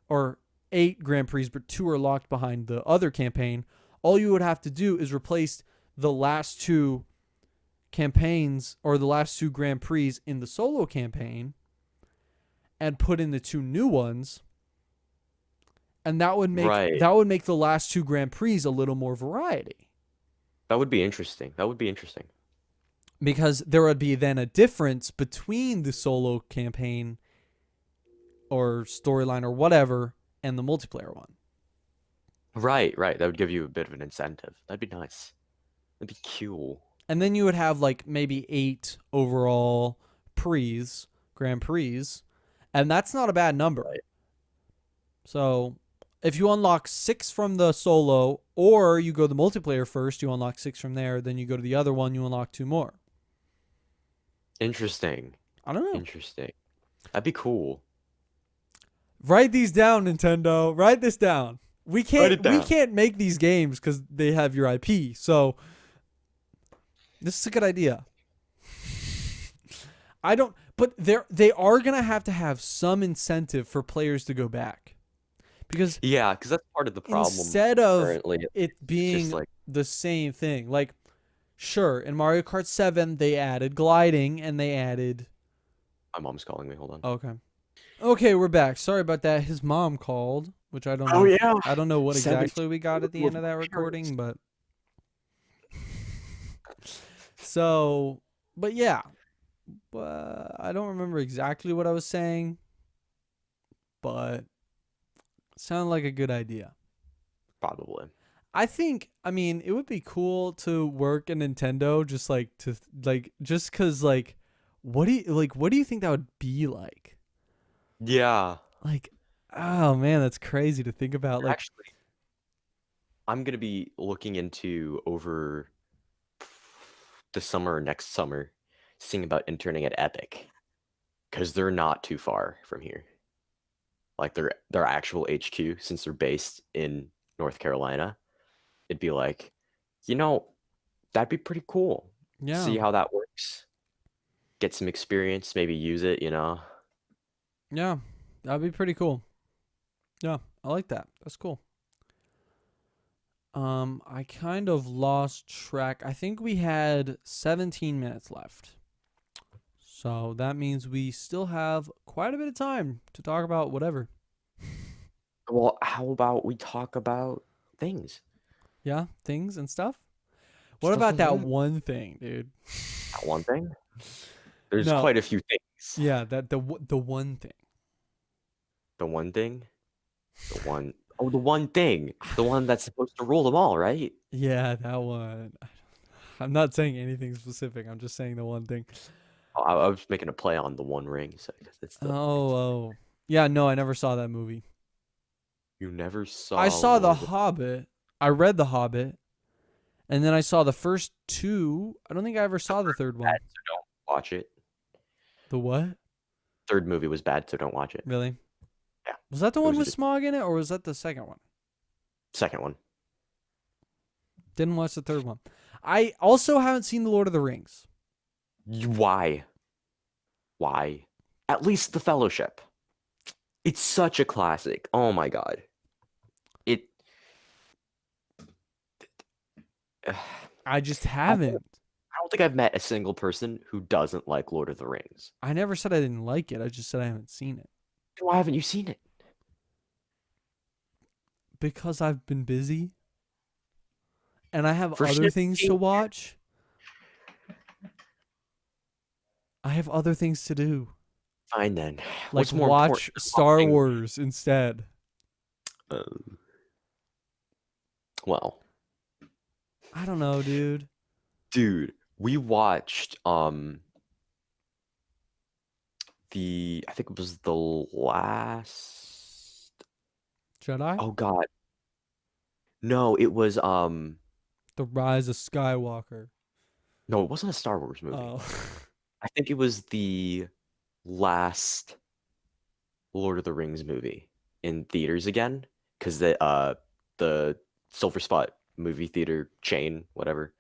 or 8 Grand Prix, but 2 are locked behind the other campaign, all you would have to do is replace the last 2 campaigns, or the last 2 Grand Prix in the solo campaign, and put in the 2 new ones, and that would Right. make the last 2 Grand Prix a little more variety, That would be interesting. That would be interesting. because there would be then a difference between the solo campaign or storyline or whatever and the multiplayer one. Right, right. That would give you a bit of an incentive. That'd be nice. That'd be cool. And then you would have like maybe 8 overall Grand Prix, and that's not a bad number. Right. So if you unlock 6 from the solo, or you go the multiplayer first, you unlock 6 from there, then you go to the other one, you unlock 2 more. Interesting. I don't know. Interesting. That'd be cool. Write these down, Nintendo. Write this down. We it down. can't make these games because they have your IP. So this is a good idea. I don't, but they are gonna have to have some incentive for players to go back, because Yeah, because that's part of the problem instead of currently. it being Just like, the same thing, like, sure, in Mario Kart 7 they added gliding and they added. my mom's calling me. Hold on. Okay, we're back. Sorry about that. His mom called, which I don't know. Oh, yeah. I don't know what 17 exactly we got at the end of that recording, but so, but yeah. I don't remember exactly what I was saying, but it sounded like a good idea. Probably. I mean, it would be cool to work at Nintendo, just cuz like what do you think that would be like? Yeah. Like, oh man, that's crazy to think about. Like, Actually, I'm gonna be looking into over the summer or next summer, seeing about interning at Epic, because they're not too far from here. Like their actual HQ, since they're based in North Carolina, it'd be like, that'd be pretty cool. yeah. See how that works. Get some experience, maybe use it, Yeah. That'd be pretty cool. Yeah, I like that. That's cool. I kind of lost track. I think we had 17 minutes left. So that means we still have quite a bit of time to talk about whatever. Well, how about we talk about things? Yeah, things and stuff. What Stuff about like that that. one thing, dude? That one thing? There's No. quite a few things. Yeah, the one thing. The one thing? The one thing. The one that's supposed to rule them all, right? Yeah, that one. I'm not saying anything specific. I'm just saying the one thing. Oh, I was making a play on the One Ring, so I guess it's Oh. Yeah, no, I never saw that movie. You never saw. I saw The Lord of Hobbit. I read The Hobbit. And then I saw the first 2. I don't think I ever saw the third one. Bad, so don't watch it. The what? Third movie was bad, so don't watch it. Really? Yeah. Was that the It one was with Smog in it, or was that the second one? Second one. Didn't watch the third one. I also haven't seen The Lord of the Rings. Why? Why? At least The Fellowship. It's such a classic. Oh my god. It. I just haven't. I don't think I've met a single person who doesn't like Lord of the Rings. I never said I didn't like it. I just said I haven't seen it. Why haven't you seen it? because I've been busy and I have For other things to shifting, watch. I have other things to do, fine then. like What's more important watch than Star watching? Wars instead. Uh, well, I don't know, dude. dude, we watched I think it was the last. Jedi? Oh God, no, it was The Rise of Skywalker. no, it wasn't a Star Wars movie. Oh. I think it was the last Lord of the Rings movie in theaters again, because the Silver Spot movie theater chain, whatever,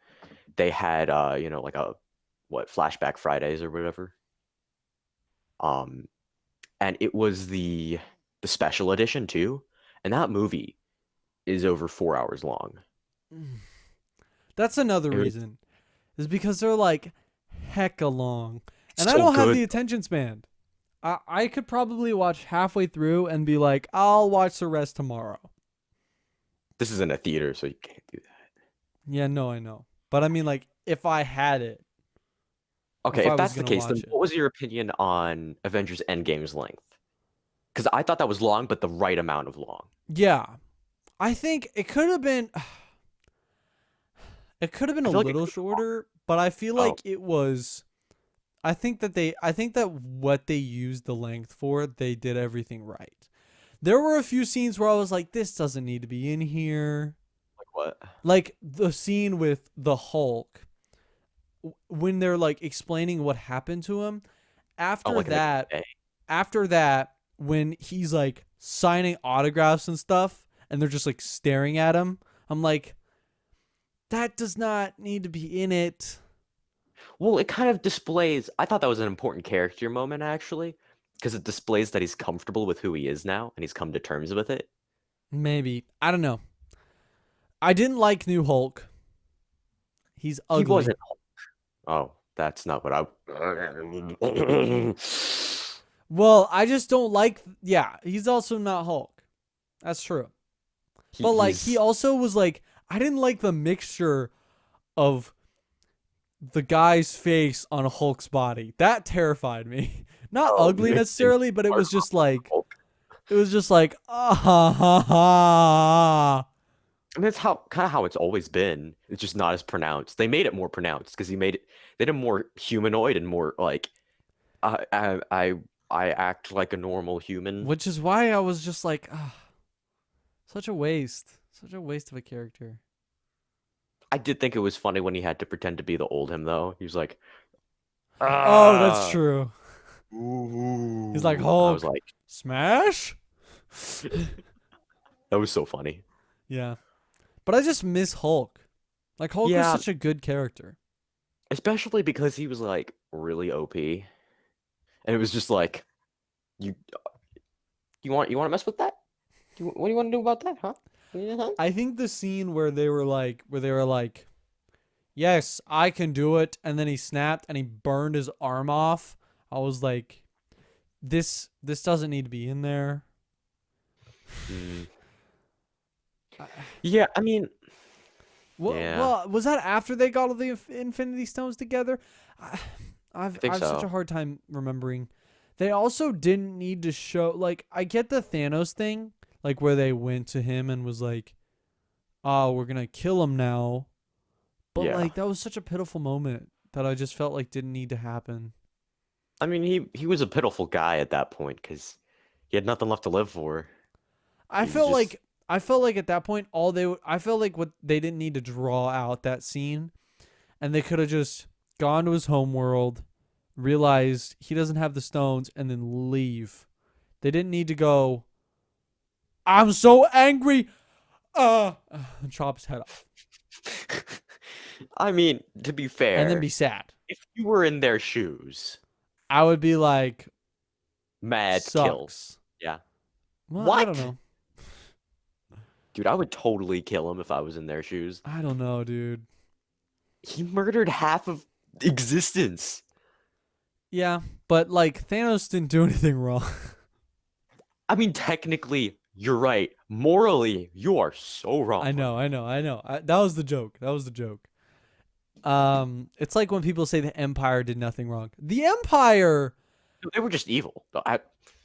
they had like a flashback Fridays or whatever. Um, and it was the special edition too, and that movie is over 4 hours long. That's another It was reason. Is because they're like hecka long. And I so don't have good. the attention span. I could probably watch halfway through and be like, I'll watch the rest tomorrow. This is in a theater, so you can't do that. Yeah, no, I know. But I mean, like, if I had it, Okay, if if I was that's the going to case, then watch it. what was your opinion on Avengers Endgame's length? Because I thought that was long, but the right amount of long. Yeah. I think it could have been. It could have been I a feel like it little could be shorter, but I feel longer. like it was. I think that what they used the length for, they did everything right. There were a few scenes where I was like, this doesn't need to be in here. Like what? Like the scene with the Hulk when they're like explaining what happened to him. Oh, After like in the that, Q&A? when he's like signing autographs and stuff and they're just like staring at him, I'm like, that does not need to be in it. Well, it kind of displays. I thought that was an important character moment, actually, because it displays that he's comfortable with who he is now and he's come to terms with it. Maybe. I don't know. I didn't like New Hulk. He's He ugly. wasn't. Oh, that's not what I. Well, I just don't like. Yeah, he's also not Hulk. That's true. But like, he he's. also was like, I didn't like the mixture of the guy's face on Hulk's body. That terrified me. Not Oh, ugly mixing necessarily, but it was just like, Hulk. ah ha ha ha. I mean, that's how it's always been. It's just not as pronounced. They made it more pronounced because they made him more humanoid and more like I act like a normal human. Which is why I was just like, such a waste. Such a waste of a character. I did think it was funny when he had to pretend to be the old him though. He was like, Oh, that's ah, true. ooh. He's like, I was Hulk, like, smash? that was so funny. Yeah. But I just miss Hulk. Like, Hulk was Yeah, such a good character. especially because he was like really OP, and it was just like, you you want to mess with that? What do you want to do about that, huh? Yeah. I think the scene where they were like, yes, I can do it, and then he snapped and he burned his arm off. I was like, this doesn't need to be in there. Mm. Yeah, I mean, Well, yeah, well, was that after they got all the Infinity Stones together? I think I've such so. a hard time remembering. They also didn't need to show, like, I get the Thanos thing, like where they went to him and was like, "Oh, we're gonna kill him now," but Yeah. like that was such a pitiful moment that I just felt like didn't need to happen. I mean, he was a pitiful guy at that point because he had nothing left to live for. I He was felt just like at that point I felt like what they didn't need to draw out that scene, and they could have just gone to his homeworld, realized he doesn't have the stones, and then leave. They didn't need to go, I'm so angry, and chop his head off, I mean, to be and then fair, be sad. if you were in their shoes, I would be like, mad kill. sucks. Yeah. Well, I don't What? know. Dude, I would totally kill him if I was in their shoes. I don't know, dude. He murdered half of existence. Yeah, but like Thanos didn't do anything wrong. I mean, technically, you're right. Morally, you are so wrong. I know. That was the joke. It's like when people say the Empire did nothing wrong. The Empire, They were just evil. the I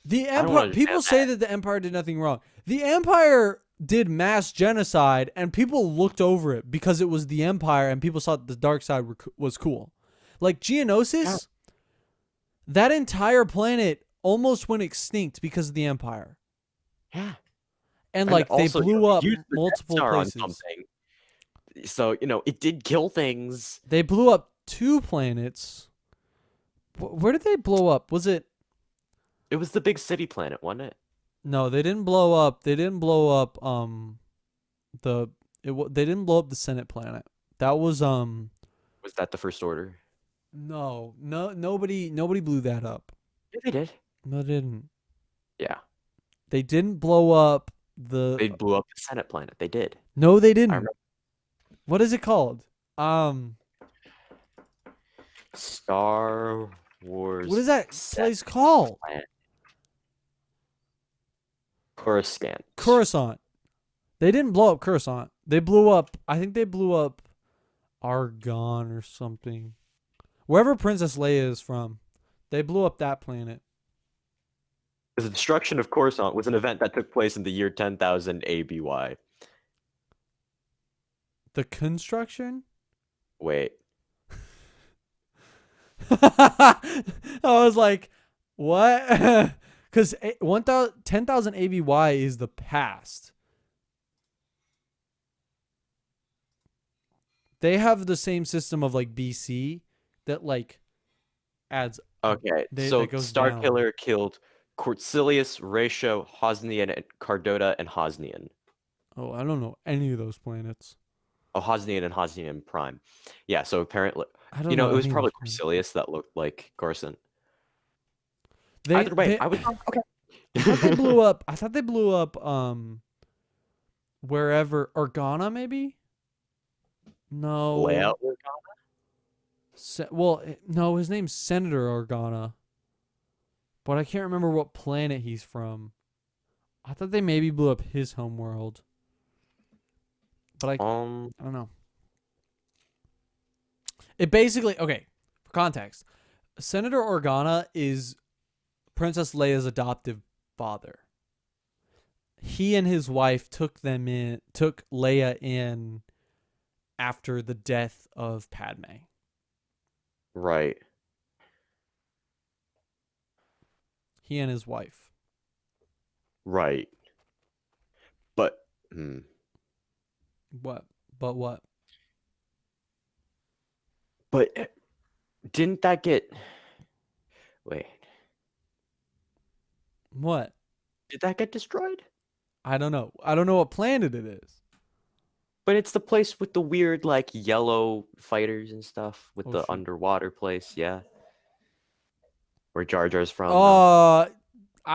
don't Empire. understand People say that. that the Empire did nothing wrong. The Empire did mass genocide, and people looked over it because it was the Empire, and people thought the dark side was cool. Like Geonosis, that entire planet almost went extinct because of the Empire, Yeah. and And like they also, blew up use the Death multiple Star on places. something. So, it did kill things. They blew up 2 planets. Where did they blow up? Was it? It was the big city planet, wasn't it? No, they didn't blow up. They didn't blow up. They didn't blow up the Senate planet. That was Was that the First Order? No, nobody blew that up. Yeah, they did. No, they didn't. Yeah. They didn't blow up the. They blew up the Senate planet. They did. No, they I didn't. remember. What is it called? Star Wars. What is that Senate place called? planet. Coruscant. Coruscant. They didn't blow up Coruscant. They blew up. I think they blew up Argon or something. Wherever Princess Leia is from, they blew up that planet. The destruction of Coruscant was an event that took place in the year 10,000 ABY. The construction? Wait. I was like, what? Because 10,000 ABY is the past. They have the same system of like BC that like adds. Okay, That so goes down. Starkiller killed Cortilius, Ratio, Hosnian, and Cardota, and Hosnian. Oh, I don't know any of those planets. Oh, Hosnian and Hosnian Prime. Yeah, so apparently, I don't it know. was any of probably those planets. Cortilius that looked like Coruscant. They, Either way, they- I was wrong. Okay. I thought they blew up. Wherever Organa maybe. No. Layout. No, his name's Senator Organa. But I can't remember what planet he's from. I thought they maybe blew up his homeworld. But I don't know. It basically, okay, for context, Senator Organa is Princess Leia's adoptive father. He and his wife took Leia in after the death of Padme. Right. He and his wife. Right. But What? But what? but didn't that get wait, What? did that get destroyed? I don't know. I don't know what planet it is. But it's the place with the weird like yellow fighters and stuff with Oh, the shoot. underwater place, yeah. Where Jar Jar's from. I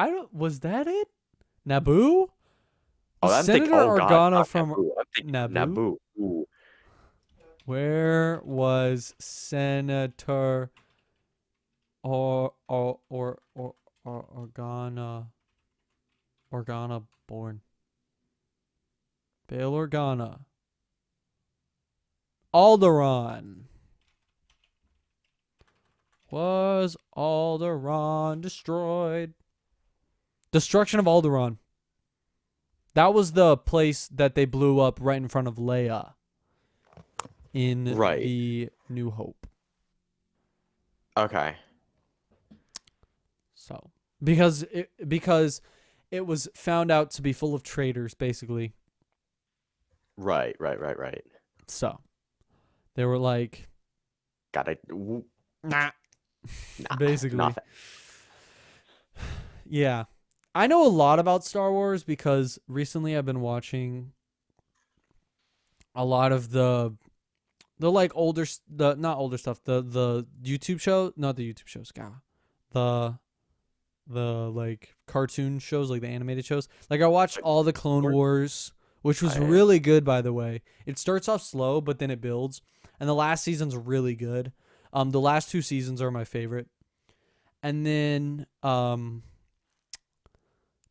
don't. Was that it? Naboo? Oh, Was I'm Senator thinking, oh God, Organa not from Naboo. I'm thinking Naboo? Naboo. Ooh. Where was Senator Organa born? Bail Organa. Alderaan. Was Alderaan destroyed? Destruction of Alderaan. That was the place that they blew up right in front of Leia in Right. the New Hope. Okay. So, because it was found out to be full of traitors, basically. Right. So, they were like, Gotta nah. nah, Basically. nothing. Yeah. I know a lot about Star Wars because recently I've been watching a lot of the like not older stuff, the YouTube show, not the YouTube shows, God. The like cartoon shows, like the animated shows. Like I watched all the Clone Wars, which was really good, by the way. It starts off slow, but then it builds. And the last season's really good. The last 2 seasons are my favorite. And then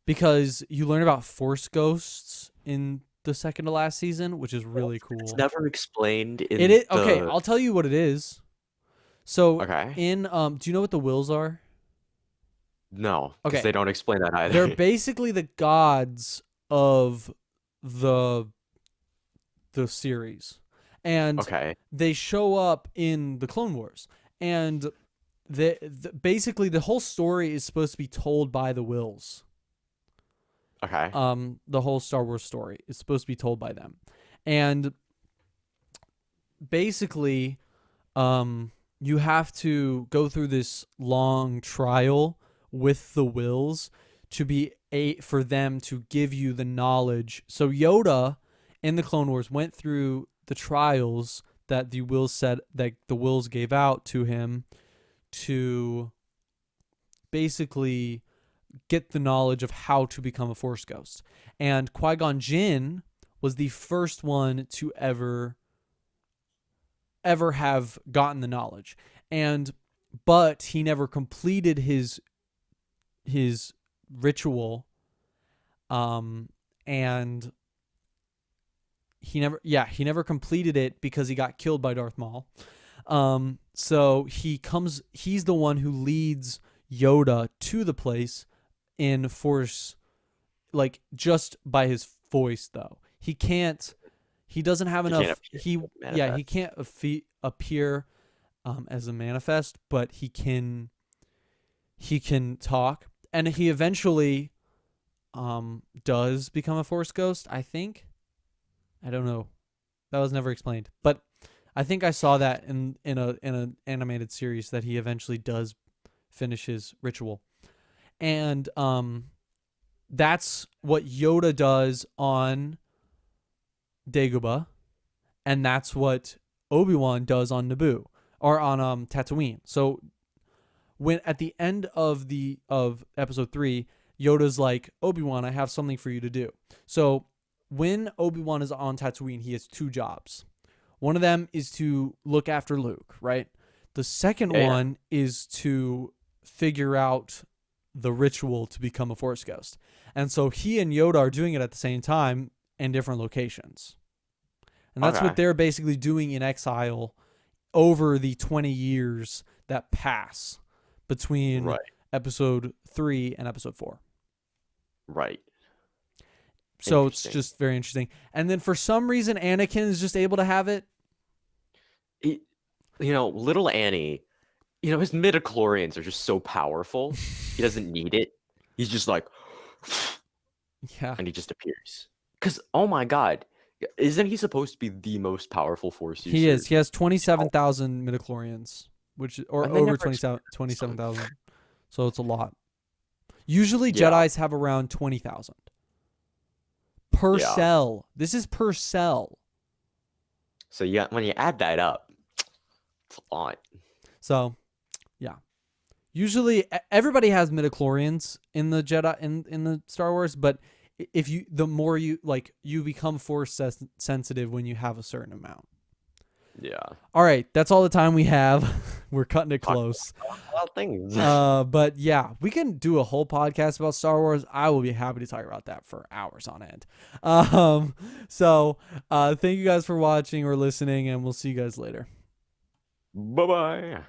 because you learn about Force ghosts in the second to last season, which is really cool. It's never explained in It is the. okay. I'll tell you what it is. So Okay. in do you know what the wills are? No, because Okay. they don't explain that either. They're basically the gods of the series, and Okay. they show up in the Clone Wars, and basically the whole story is supposed to be told by the wills. Okay. The whole Star Wars story is supposed to be told by them, and basically, you have to go through this long trial with the wills to be for them to give you the knowledge. So Yoda in the Clone Wars went through the trials that the wills said that the wills gave out to him to basically get the knowledge of how to become a Force ghost. And Qui-Gon Jinn was the first one to ever have gotten the knowledge. But he never completed his ritual, and he never completed it because he got killed by Darth Maul. So he's the one who leads Yoda to the place in Force, like, just by his voice, though. He doesn't have enough. He can't appear as a manifest, but he can talk, and he eventually does become a Force ghost, I think. I don't know. That was never explained, but I think I saw that in an animated series that he eventually does finish his ritual. And that's what Yoda does on Dagobah, and that's what Obi-Wan does on Naboo, or on Tatooine. So when at the end of episode 3, Yoda's like, Obi-Wan, I have something for you to do. So when Obi-Wan is on Tatooine, he has 2 jobs. One of them is to look after Luke, right? The second one is to figure out the ritual to become a Force ghost. And so he and Yoda are doing it at the same time in different locations. And that's what they're basically doing in exile over the 20 years that pass between episode 3 and episode 4. Right. So it's just very interesting. And then for some reason, Anakin is just able to have it. Little Annie, his midichlorians are just so powerful. He doesn't need it. He's just like, yeah, and he just appears. Because, oh my God, isn't he supposed to be the most powerful Force user? He is. He has 27,000 midichlorians, or over 27,000. So it's a lot. Usually Jedis have around 20,000 per cell. This is per cell. So when you add that up, it's a lot. So, yeah. Usually everybody has midichlorians in the Jedi in the Star Wars, but the more you become Force sensitive when you have a certain amount. Yeah. All right, that's all the time we have. We're cutting it close. A lot of things. But yeah, we can do a whole podcast about Star Wars. I will be happy to talk about that for hours on end. So thank you guys for watching or listening, and we'll see you guys later. Bye-bye.